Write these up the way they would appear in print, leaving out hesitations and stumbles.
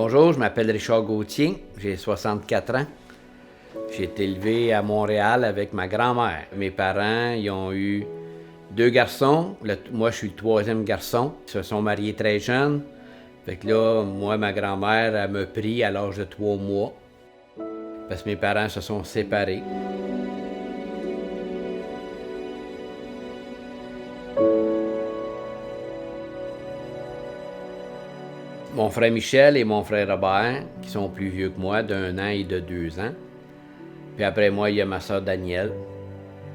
Bonjour, je m'appelle Richard Gauthier, j'ai 64 ans. J'ai été élevé à Montréal avec ma grand-mère. Mes parents, ils ont eu 2 garçons. Moi, je suis le 3e garçon. Ils se sont mariés très jeunes. Fait que là, moi, ma grand-mère, elle m'a pris à l'âge de 3 mois. Parce que mes parents se sont séparés. Mon frère Michel et mon frère Robert, qui sont plus vieux que moi, d'1 an et de 2 ans. Puis après moi, il y a ma soeur Danielle.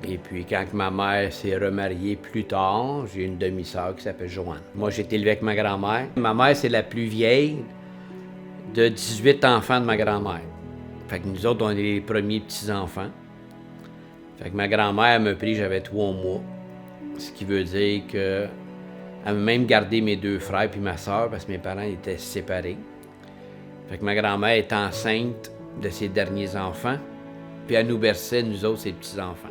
Et puis quand ma mère s'est remariée plus tard, j'ai une demi-sœur qui s'appelle Joanne. Moi, j'ai été élevé avec ma grand-mère. Ma mère, c'est la plus vieille de 18 enfants de ma grand-mère. Fait que nous autres, on est les premiers petits-enfants. Fait que ma grand-mère m'a pris, j'avais 3 mois. Ce qui veut dire que elle m'a même gardé mes 2 frères puis ma soeur parce que mes parents étaient séparés. Fait que ma grand-mère est enceinte de ses derniers enfants, puis elle nous berçait, nous autres, ses petits-enfants.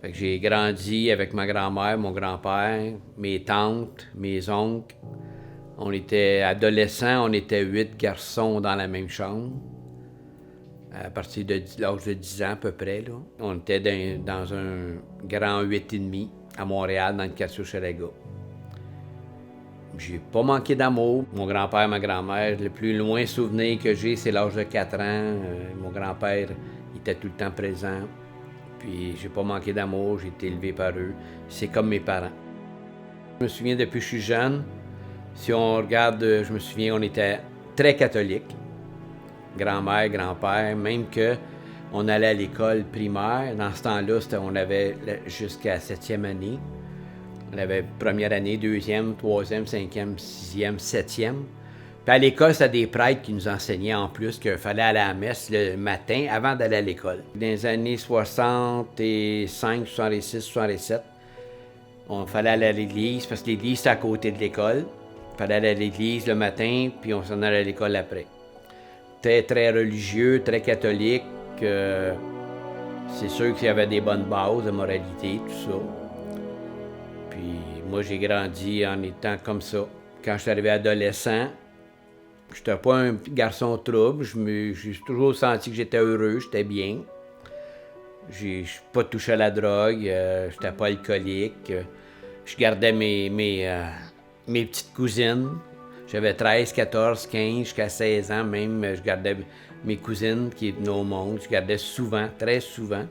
Fait que j'ai grandi avec ma grand-mère, mon grand-père, mes tantes, mes oncles. On était adolescents, on était 8 garçons dans la même chambre. À partir de l'âge de 10 ans à peu près, là. On était dans un grand 8,5 à Montréal, dans le quartier Hochelaga. J'ai pas manqué d'amour. Mon grand-père, ma grand-mère, le plus loin souvenir que j'ai, c'est l'âge de 4 ans. Mon grand-père était tout le temps présent. Puis j'ai pas manqué d'amour, j'ai été élevé par eux. C'est comme mes parents. Je me souviens depuis que je suis jeune, si on regarde, je me souviens, on était très catholiques. Grand-mère, grand-père, même que on allait à l'école primaire. Dans ce temps-là, on avait jusqu'à 7e année. On avait première année, 2e, 3e, 5e, 6e, 7e. Puis à l'école, c'était des prêtres qui nous enseignaient en plus qu'il fallait aller à la messe le matin avant d'aller à l'école. Dans les années 65, 66, 67, on fallait aller à l'église parce que l'église c'était à côté de l'école. Il fallait aller à l'église le matin, puis on s'en allait à l'école après. Très, très religieux, très catholique. C'est sûr qu'il y avait des bonnes bases de moralité, tout ça. Puis moi, j'ai grandi en étant comme ça. Quand je suis arrivé adolescent, je n'étais pas un garçon trouble. J'ai toujours senti que j'étais heureux, j'étais bien. J'ai pas touché à la drogue, j'étais pas alcoolique. Je gardais mes petites cousines. J'avais 13, 14, 15, jusqu'à 16 ans même. Je gardais mes cousines qui venaient au monde. Je gardais souvent, très souvent.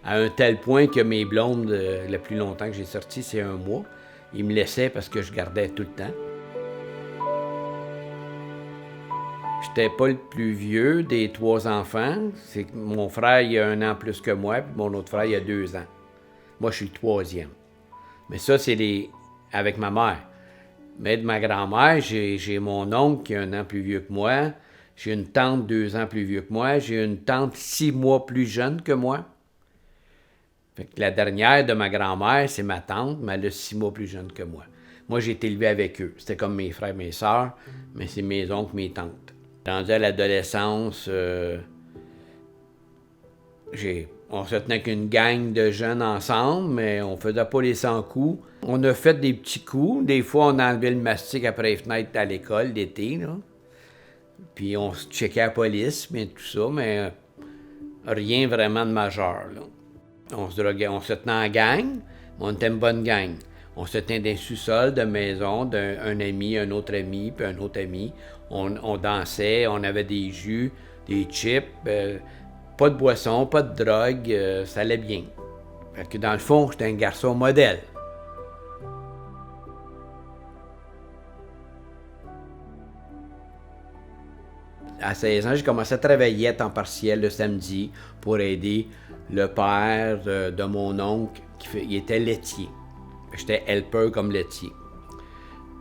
À un tel point que mes blondes, le plus longtemps que j'ai sorti, c'est 1 mois. Ils me laissaient parce que je gardais tout le temps. J'étais pas le plus vieux des 3 enfants. C'est que mon frère, il a 1 an plus que moi, puis mon autre frère, il a 2 ans. Moi, je suis le 3e. Mais ça, c'est avec ma mère. Mais de ma grand-mère, j'ai mon oncle qui est 1 an plus vieux que moi. J'ai une tante 2 ans plus vieux que moi. J'ai une tante 6 mois plus jeune que moi. Fait que la dernière de ma grand-mère, c'est ma tante, mais elle est 6 mois plus jeune que moi. Moi, j'ai été élevé avec eux. C'était comme mes frères, mes sœurs, mais c'est mes oncles, mes tantes. Rendu à l'adolescence, on se tenait qu'une gang de jeunes ensemble, mais on faisait pas les 100 coups. On a fait des petits coups. Des fois, on enlevait le mastic après les fenêtres à l'école d'été, là. Puis on se checkait à la police, mais tout ça, mais rien vraiment de majeur, là. On se droguait, on se tenait en gang, mais on était une bonne gang. On se tenait dans les sous-sols de maison d'un ami, un autre ami, puis un autre ami. On dansait, on avait des jus, des chips, pas de boisson, pas de drogue, ça allait bien. Fait que dans le fond, j'étais un garçon modèle. À 16 ans, j'ai commencé à travailler à temps partiel le samedi pour aider le père de mon oncle, il était laitier. J'étais helper comme laitier.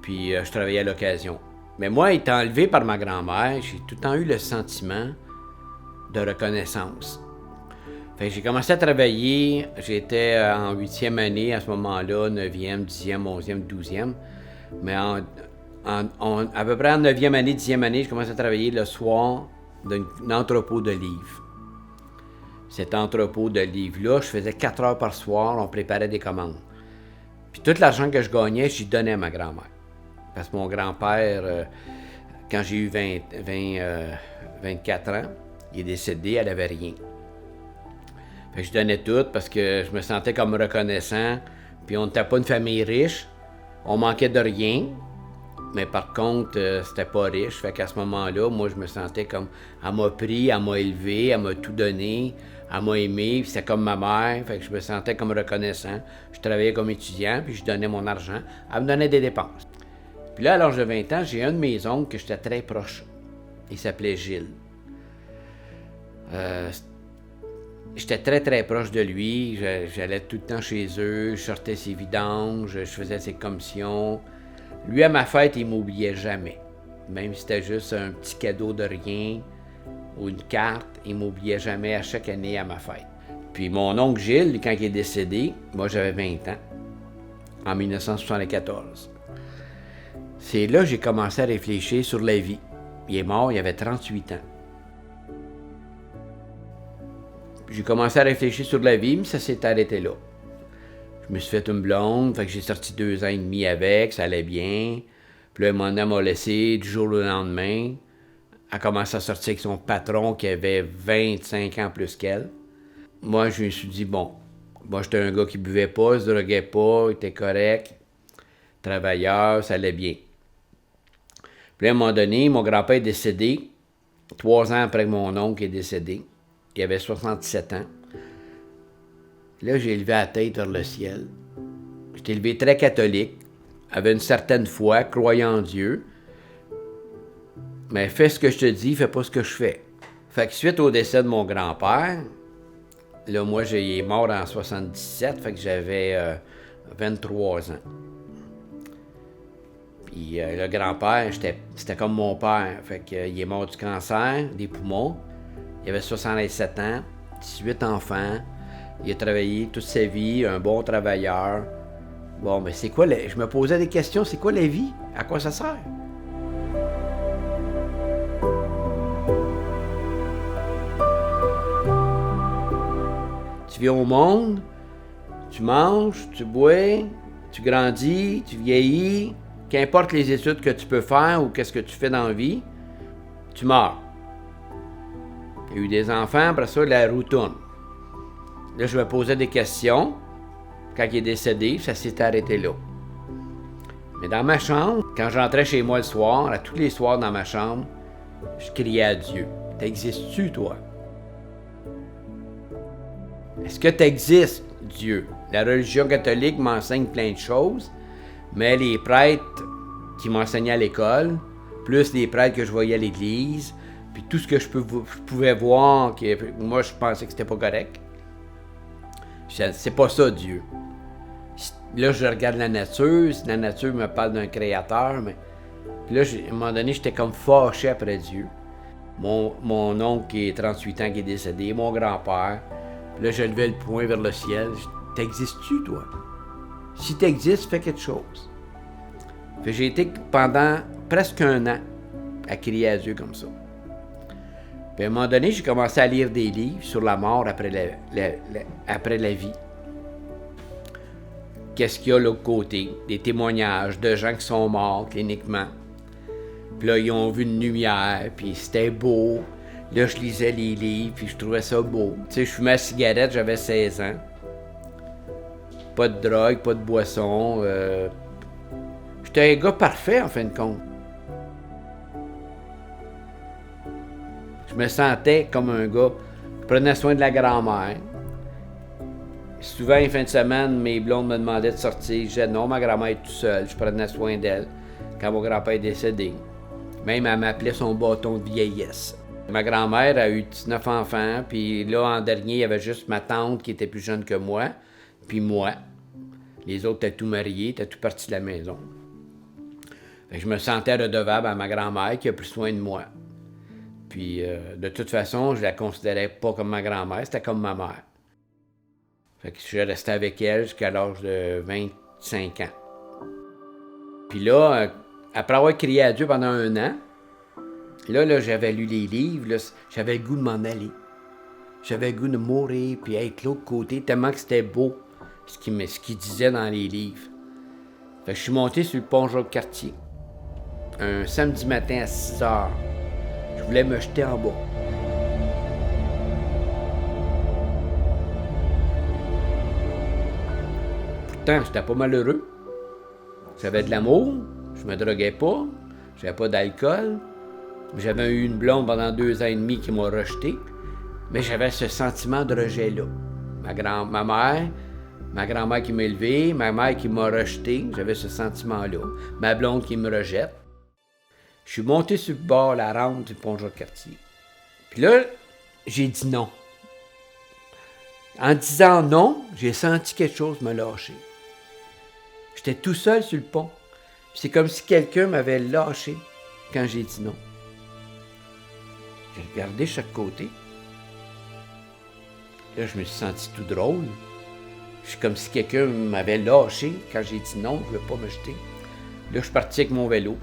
Puis je travaillais à l'occasion. Mais moi, étant élevé par ma grand-mère, j'ai tout le temps eu le sentiment de reconnaissance. Fait que j'ai commencé à travailler, j'étais en 8e année à ce moment-là, 9e, 10e, 11e, 12e. Mais à peu près en 9e année, 10e année, je commençais à travailler le soir d'un entrepôt de livres. Cet entrepôt de livres-là, je faisais 4 heures par soir, on préparait des commandes. Puis tout l'argent que je gagnais, j'y donnais à ma grand-mère. Parce que mon grand-père, quand j'ai eu 24 ans, il est décédé, elle n'avait rien. Fait que je donnais tout parce que je me sentais comme reconnaissant. Puis on n'était pas une famille riche, on manquait de rien. Mais par contre, c'était pas riche. Fait qu'à ce moment-là, moi, je me sentais comme... Elle m'a pris, elle m'a élevé, elle m'a tout donné, elle m'a aimé, puis c'était comme ma mère. Fait que je me sentais comme reconnaissant. Je travaillais comme étudiant, puis je donnais mon argent. Elle me donnait des dépenses. Puis là, à l'âge de 20 ans, j'ai un de mes oncles que j'étais très proche. Il s'appelait Gilles. J'étais très, très proche de lui. J'allais tout le temps chez eux, je sortais ses vidanges, je faisais ses commissions. Lui, à ma fête, il m'oubliait jamais. Même si c'était juste un petit cadeau de rien ou une carte, il m'oubliait jamais à chaque année à ma fête. Puis mon oncle Gilles, quand il est décédé, moi j'avais 20 ans, en 1974. C'est là que j'ai commencé à réfléchir sur la vie. Il est mort, il avait 38 ans. J'ai commencé à réfléchir sur la vie, mais ça s'est arrêté là. Je me suis fait une blonde, fait que j'ai sorti 2 ans et demi avec, ça allait bien. Puis là, un moment donné, elle m'a laissé du jour au lendemain. Elle a commencé à sortir avec son patron qui avait 25 ans plus qu'elle. Moi, je me suis dit, bon, moi, j'étais un gars qui buvait pas, se droguait pas, il était correct, travailleur, ça allait bien. Puis là, à un moment donné, mon grand-père est décédé, 3 ans après que mon oncle est décédé. Il avait 67 ans. Là, j'ai élevé la tête vers le ciel. J'étais élevé très catholique, avait une certaine foi, croyant en Dieu. Mais fais ce que je te dis, fais pas ce que je fais. Fait que suite au décès de mon grand-père, là, moi, il est mort en 77, fait que j'avais 23 ans. Puis le grand-père, c'était comme mon père. Fait qu'il est mort du cancer des poumons. Il avait 67 ans, 18 enfants. Il a travaillé toute sa vie, un bon travailleur. Bon, mais c'est quoi, je me posais des questions, c'est quoi la vie? À quoi ça sert? Tu viens au monde, tu manges, tu bois, tu grandis, tu vieillis, qu'importe les études que tu peux faire ou qu'est-ce que tu fais dans la vie, tu meurs. Il y a eu des enfants, après ça, la roue tourne. Là, je me posais des questions. Quand il est décédé, ça s'est arrêté là. Mais dans ma chambre, quand j'entrais chez moi le soir, à tous les soirs dans ma chambre, je criais à Dieu. « T'existes-tu, toi? Est-ce que t'existes, Dieu? » La religion catholique m'enseigne plein de choses, mais les prêtres qui m'enseignaient à l'école, plus les prêtres que je voyais à l'église, puis tout ce que je pouvais voir, que moi, je pensais que c'était pas correct. C'est pas ça, Dieu. Là, je regarde la nature me parle d'un créateur, mais puis là, à un moment donné, j'étais comme fâché après Dieu. Mon oncle qui est 38 ans, qui est décédé, mon grand-père. Puis là, je levais le poing vers le ciel. T'existes-tu, toi? Si t'existes, fais quelque chose. Fait que j'ai été pendant presque 1 an à crier à Dieu comme ça. Puis à un moment donné, j'ai commencé à lire des livres sur la mort après la vie. Qu'est-ce qu'il y a de l'autre côté? Des témoignages de gens qui sont morts cliniquement. Puis là, ils ont vu une lumière, puis c'était beau. Là, je lisais les livres, puis je trouvais ça beau. Tu sais, je fumais la cigarette, j'avais 16 ans. Pas de drogue, pas de boisson. J'étais un gars parfait, en fin de compte. Je me sentais comme un gars qui prenait soin de la grand-mère. Souvent, les fins de semaine, mes blondes me demandaient de sortir. Je disais non, ma grand-mère est toute seule. Je prenais soin d'elle quand mon grand-père est décédé. Même, elle m'appelait son bâton de vieillesse. Ma grand-mère a eu 19 enfants, puis là, en dernier, il y avait juste ma tante qui était plus jeune que moi, puis moi. Les autres étaient tous mariés, étaient tous partis de la maison. Fait que je me sentais redevable à ma grand-mère qui a pris soin de moi. Puis, de toute façon, je la considérais pas comme ma grand-mère, c'était comme ma mère. Fait que je suis resté avec elle jusqu'à l'âge de 25 ans. Puis là, après avoir crié à Dieu pendant 1 an, Là, j'avais lu les livres, là, j'avais le goût de m'en aller. J'avais le goût de mourir puis être de l'autre côté, tellement que c'était beau ce qu'il disait dans les livres. Fait que je suis monté sur le pont Jacques-Cartier, un samedi matin à 6 heures. Je voulais me jeter en bas. Pourtant, j'étais pas malheureux. J'avais de l'amour, je me droguais pas, j'avais pas d'alcool. J'avais eu une blonde pendant 2 ans et demi qui m'a rejeté, mais j'avais ce sentiment de rejet-là. Ma grand-mère qui m'a élevé, ma mère qui m'a rejeté, j'avais ce sentiment-là. Ma blonde qui me rejette. Je suis monté sur le bord, la rampe du pont Jacques-Cartier. Puis là, j'ai dit non. En disant non, j'ai senti quelque chose me lâcher. J'étais tout seul sur le pont. C'est comme si quelqu'un m'avait lâché quand j'ai dit non. J'ai regardé chaque côté. Là, je me suis senti tout drôle. C'est comme si quelqu'un m'avait lâché quand j'ai dit non, je ne veux pas me jeter. Là, je suis parti avec mon vélo.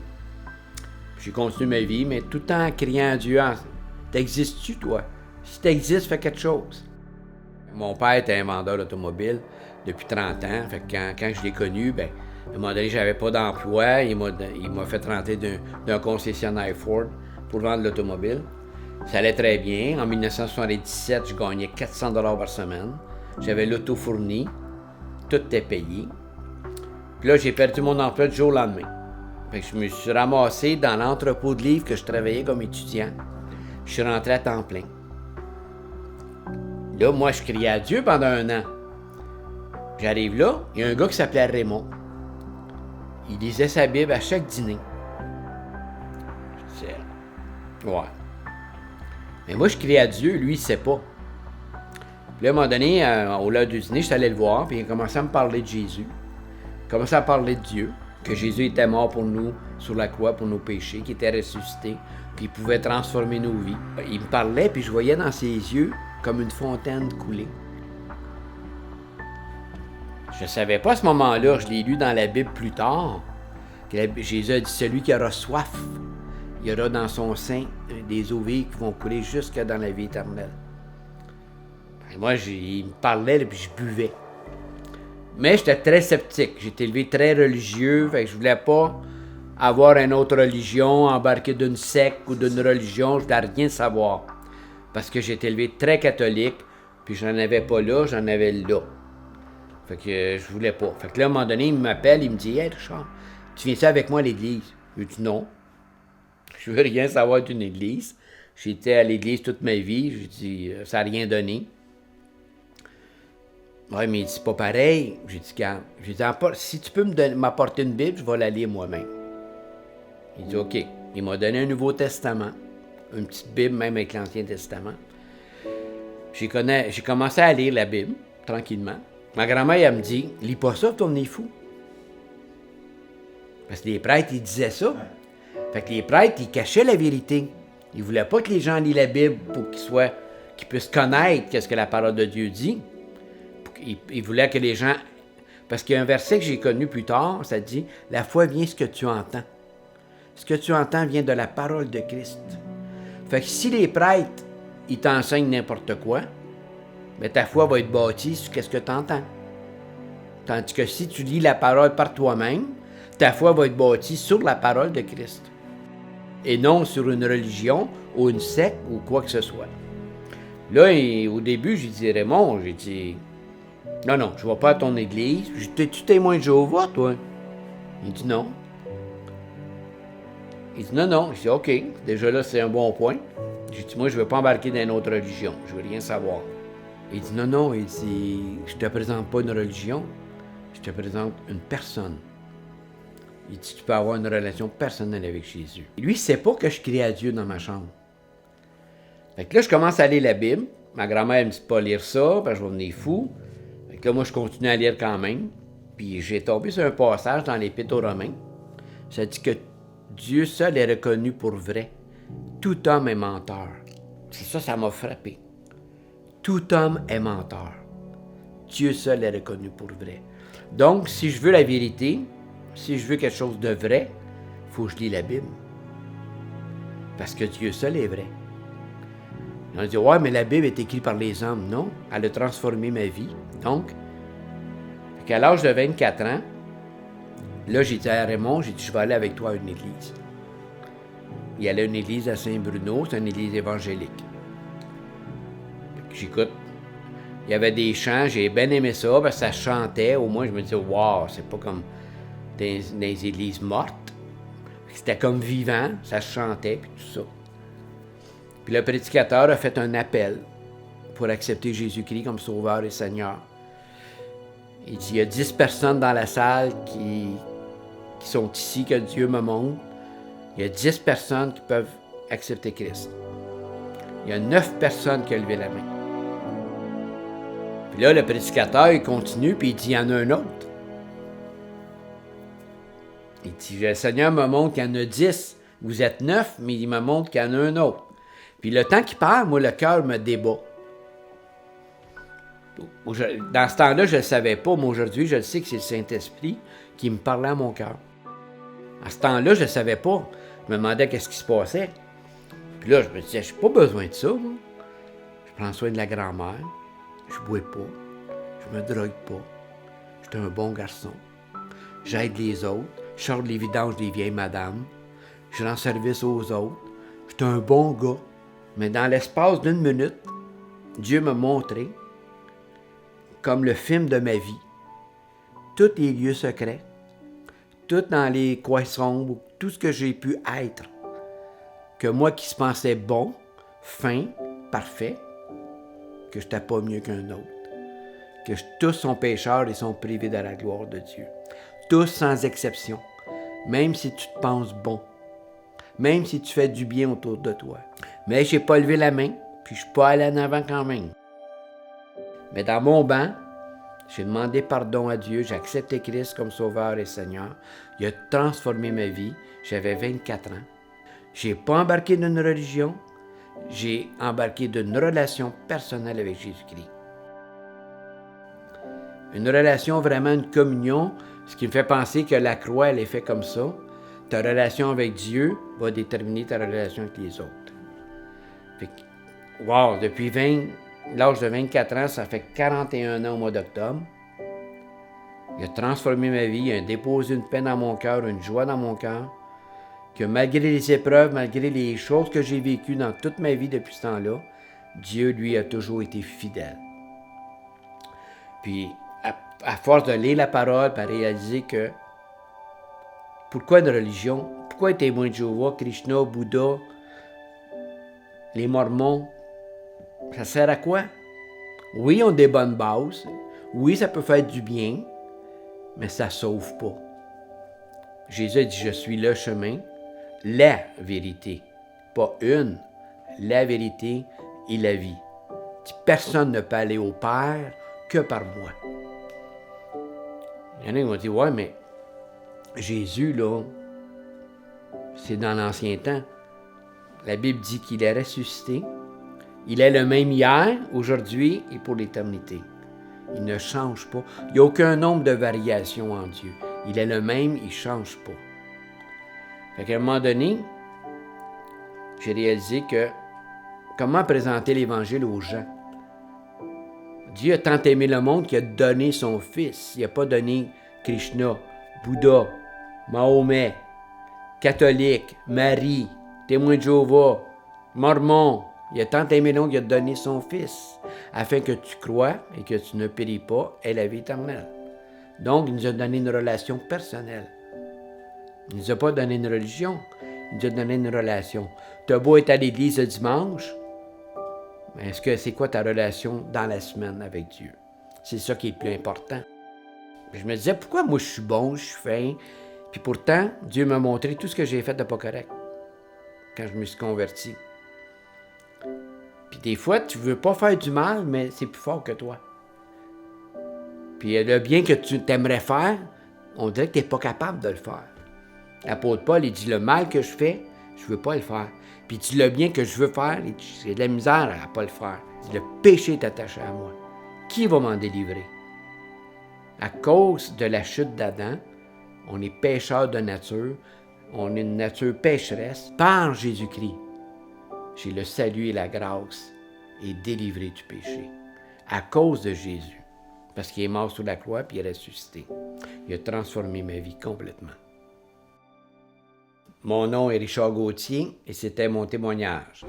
J'ai continué ma vie, mais tout le temps en criant à Dieu, « T'existes-tu, toi? Si t'existes, fais quelque chose. » Mon père était un vendeur d'automobile depuis 30 ans. Fait que quand je l'ai connu, à un moment donné, j'avais pas d'emploi. Il m'a fait rentrer d'un concessionnaire Ford pour vendre l'automobile. Ça allait très bien. En 1977, je gagnais 400 $ par semaine. J'avais l'auto fournie. Tout était payé. Puis là, j'ai perdu mon emploi du jour au lendemain. Fait que je me suis ramassé dans l'entrepôt de livres que je travaillais comme étudiant. Je suis rentré à temps plein. Là, moi, je criais à Dieu pendant 1 an. J'arrive là, il y a un gars qui s'appelait Raymond. Il lisait sa Bible à chaque dîner. Je disais, ouais. Mais moi, je criais à Dieu, lui, il ne sait pas. Puis là, à un moment donné, au l'heure du dîner, je suis allé le voir, puis il a commencé à me parler de Jésus. Il a commencé à parler de Dieu, que Jésus était mort pour nous sur la croix, pour nos péchés, qu'il était ressuscité, puis il pouvait transformer nos vies. Il me parlait, puis je voyais dans ses yeux comme une fontaine couler. Je ne savais pas à ce moment-là, je l'ai lu dans la Bible plus tard, que Jésus a dit « Celui qui aura soif, il y aura dans son sein des eaux vives qui vont couler jusque dans la vie éternelle. » Moi, il me parlait, puis je buvais. Mais j'étais très sceptique. J'ai été élevé très religieux, fait que je voulais pas avoir une autre religion, embarquer d'une secte ou d'une religion, je voulais rien savoir. Parce que j'ai été élevé très catholique, puis j'en avais pas là, j'en avais là. Fait que je voulais pas. Fait que là, à un moment donné, il m'appelle, il me dit « Hey Richard, tu viens-tu avec moi à l'église? » Je dis « Non. Je veux rien savoir d'une église. J'étais à l'église toute ma vie. » J'ai dit « Ça n'a rien donné. » Oui, mais il dit « C'est pas pareil. » J'ai dit « Garde. » J'ai dit « Si tu peux m'apporter une Bible, je vais la lire moi-même. » Il dit « OK. » Il m'a donné un Nouveau Testament, une petite Bible, même avec l'Ancien Testament. J'ai commencé à lire la Bible, tranquillement. Ma grand-mère, elle me dit « Lis pas ça, ton nez fou. » Parce que les prêtres, ils disaient ça. Fait que les prêtres, ils cachaient la vérité. Ils voulaient pas que les gens lisent la Bible pour qu'ils puissent connaître ce que la parole de Dieu dit. Ils voulaient que les gens... Parce qu'il y a un verset que j'ai connu plus tard, ça dit « La foi vient ce que tu entends. » Ce que tu entends vient de la parole de Christ. Fait que si les prêtres, ils t'enseignent n'importe quoi, mais ta foi va être bâtie sur ce que tu entends. Tandis que si tu lis la parole par toi-même, ta foi va être bâtie sur la parole de Christ. Et non sur une religion ou une secte ou quoi que ce soit. Là, au début, j'ai dit, Raymond, j'ai dit, non, je ne vais pas à ton église. Tu témoin de Jéhovah, toi? Il dit non. Il dit non. Je dis, OK, déjà là, c'est un bon point. J'ai dit, moi, je ne veux pas embarquer dans une autre religion. Je ne veux rien savoir. Il dit, non, il dit, je ne te présente pas une religion, je te présente une personne. Il dit, tu peux avoir une relation personnelle avec Jésus. Et lui, il ne sait pas que je crie à Dieu dans ma chambre. Fait que là, je commence à lire la Bible. Ma grand-mère me dit pas lire ça, parce que je vais venir fou. Fait que là, moi, je continue à lire quand même. Puis j'ai tombé sur un passage dans l'Épître aux Romains. Ça dit que Dieu seul est reconnu pour vrai. Tout homme est menteur. C'est ça m'a frappé. Tout homme est menteur. Dieu seul est reconnu pour vrai. Donc, si je veux la vérité, si je veux quelque chose de vrai, il faut que je lis la Bible. Parce que Dieu seul est vrai. On a dit, ouais, mais la Bible est écrite par les hommes. Non, elle a transformé ma vie. Donc, à l'âge de 24 ans, là, j'ai dit à Raymond, j'ai dit, je vais aller avec toi à une église. Il allait à une église à Saint-Bruno, c'est une église évangélique. J'écoute. Il y avait des chants, j'ai bien aimé ça, parce que ça chantait. Au moins, je me disais, wow, c'est pas comme dans les églises mortes. C'était comme vivant, ça chantait, puis tout ça. Puis le prédicateur a fait un appel pour accepter Jésus-Christ comme Sauveur et Seigneur. Il dit, il y a 10 personnes dans la salle qui sont ici, que Dieu me montre. Il y a 10 personnes qui peuvent accepter Christ. Il y a 9 personnes qui ont levé la main. Puis là, le prédicateur, il continue, puis il dit, il y en a un autre. Il dit, le Seigneur me montre qu'il y en a 10. Vous êtes 9, mais il me montre qu'il y en a un autre. Puis le temps qu'il parle, moi, le cœur me débat. Dans ce temps-là, je ne le savais pas, mais aujourd'hui, je le sais que c'est le Saint-Esprit qui me parlait à mon cœur. À ce temps-là, je ne savais pas. Je me demandais qu'est-ce qui se passait. Puis là, je me disais, je n'ai pas besoin de ça, moi. Je prends soin de la grand-mère. Je ne bois pas. Je me drogue pas. Je suis un bon garçon. J'aide les autres. Je sors les vidanges des vieilles madames. Je rends service aux autres. Je suis un bon gars. Mais dans l'espace d'une minute, Dieu m'a montré, comme le film de ma vie, tous les lieux secrets, tout dans les coins sombres, tout ce que j'ai pu être, que moi qui se pensais bon, fin, parfait, que je n'étais pas mieux qu'un autre, que tous sont pécheurs et sont privés de la gloire de Dieu. Tous sans exception, même si tu te penses bon, même si tu fais du bien autour de toi. Mais je n'ai pas levé la main, puis je ne suis pas allé en avant quand même. Mais dans mon banc, j'ai demandé pardon à Dieu, j'ai accepté Christ comme Sauveur et Seigneur. Il a transformé ma vie. J'avais 24 ans. Je n'ai pas embarqué dans une religion, j'ai embarqué dans une relation personnelle avec Jésus-Christ. Une relation, vraiment une communion, ce qui me fait penser que la croix, elle est faite comme ça. Ta relation avec Dieu va déterminer ta relation avec les autres. Fait que, wow, depuis l'âge de 24 ans, ça fait 41 ans au mois d'octobre. Il a transformé ma vie, il a déposé une paix dans mon cœur, une joie dans mon cœur, que malgré les épreuves, malgré les choses que j'ai vécues dans toute ma vie depuis ce temps-là, Dieu, lui, a toujours été fidèle. Puis, à force de lire la parole, puis à réaliser que pourquoi une religion? Pourquoi les témoins de Jéhovah, Krishna, Bouddha, les Mormons? Ça sert à quoi? Oui, on a des bonnes bases. Oui, ça peut faire du bien, mais ça ne sauve pas. Jésus a dit, je suis le chemin, la vérité. Pas une, la vérité et la vie. Personne ne peut aller au Père que par moi. Il y en a qui m'ont dit, ouais, mais Jésus, là, c'est dans l'ancien temps. La Bible dit qu'il est ressuscité. Il est le même hier, aujourd'hui et pour l'éternité. Il ne change pas. Il n'y a aucun nombre de variations en Dieu. Il est le même, il ne change pas. Fait qu'à un moment donné, j'ai réalisé que comment présenter l'Évangile aux gens? Dieu a tant aimé le monde qu'il a donné son Fils. Il n'a pas donné Krishna, Bouddha, Mahomet, catholique, Marie, témoin de Jéhovah, Mormon. Il a tant aimé le monde qu'il a donné son Fils, afin que tu crois et que tu ne péris pas et la vie éternelle. Donc, il nous a donné une relation personnelle. Il ne nous a pas donné une religion, il nous a donné une relation. Tu as beau être à l'église le dimanche, mais est-ce que c'est quoi ta relation dans la semaine avec Dieu? C'est ça qui est le plus important. Je me disais, pourquoi moi je suis bon, je suis fin, puis pourtant, Dieu m'a montré tout ce que j'ai fait de pas correct quand je me suis converti. Puis des fois, tu veux pas faire du mal, mais c'est plus fort que toi. Puis le bien que tu t'aimerais faire, on dirait que tu n'es pas capable de le faire. L'apôtre Paul, il dit, le mal que je fais, je veux pas le faire. Puis il dit, le bien que je veux faire, j'ai de la misère à pas le faire. Il dit, le péché est attaché à moi. Qui va m'en délivrer? À cause de la chute d'Adam, on est pécheur de nature, on est une nature pécheresse par Jésus-Christ. j'ai le salut et la grâce et délivré du péché. À cause de Jésus. Parce qu'il est mort sur la croix puis il est ressuscité. Il a transformé ma vie complètement. Mon nom est Richard Gauthier et c'était mon témoignage.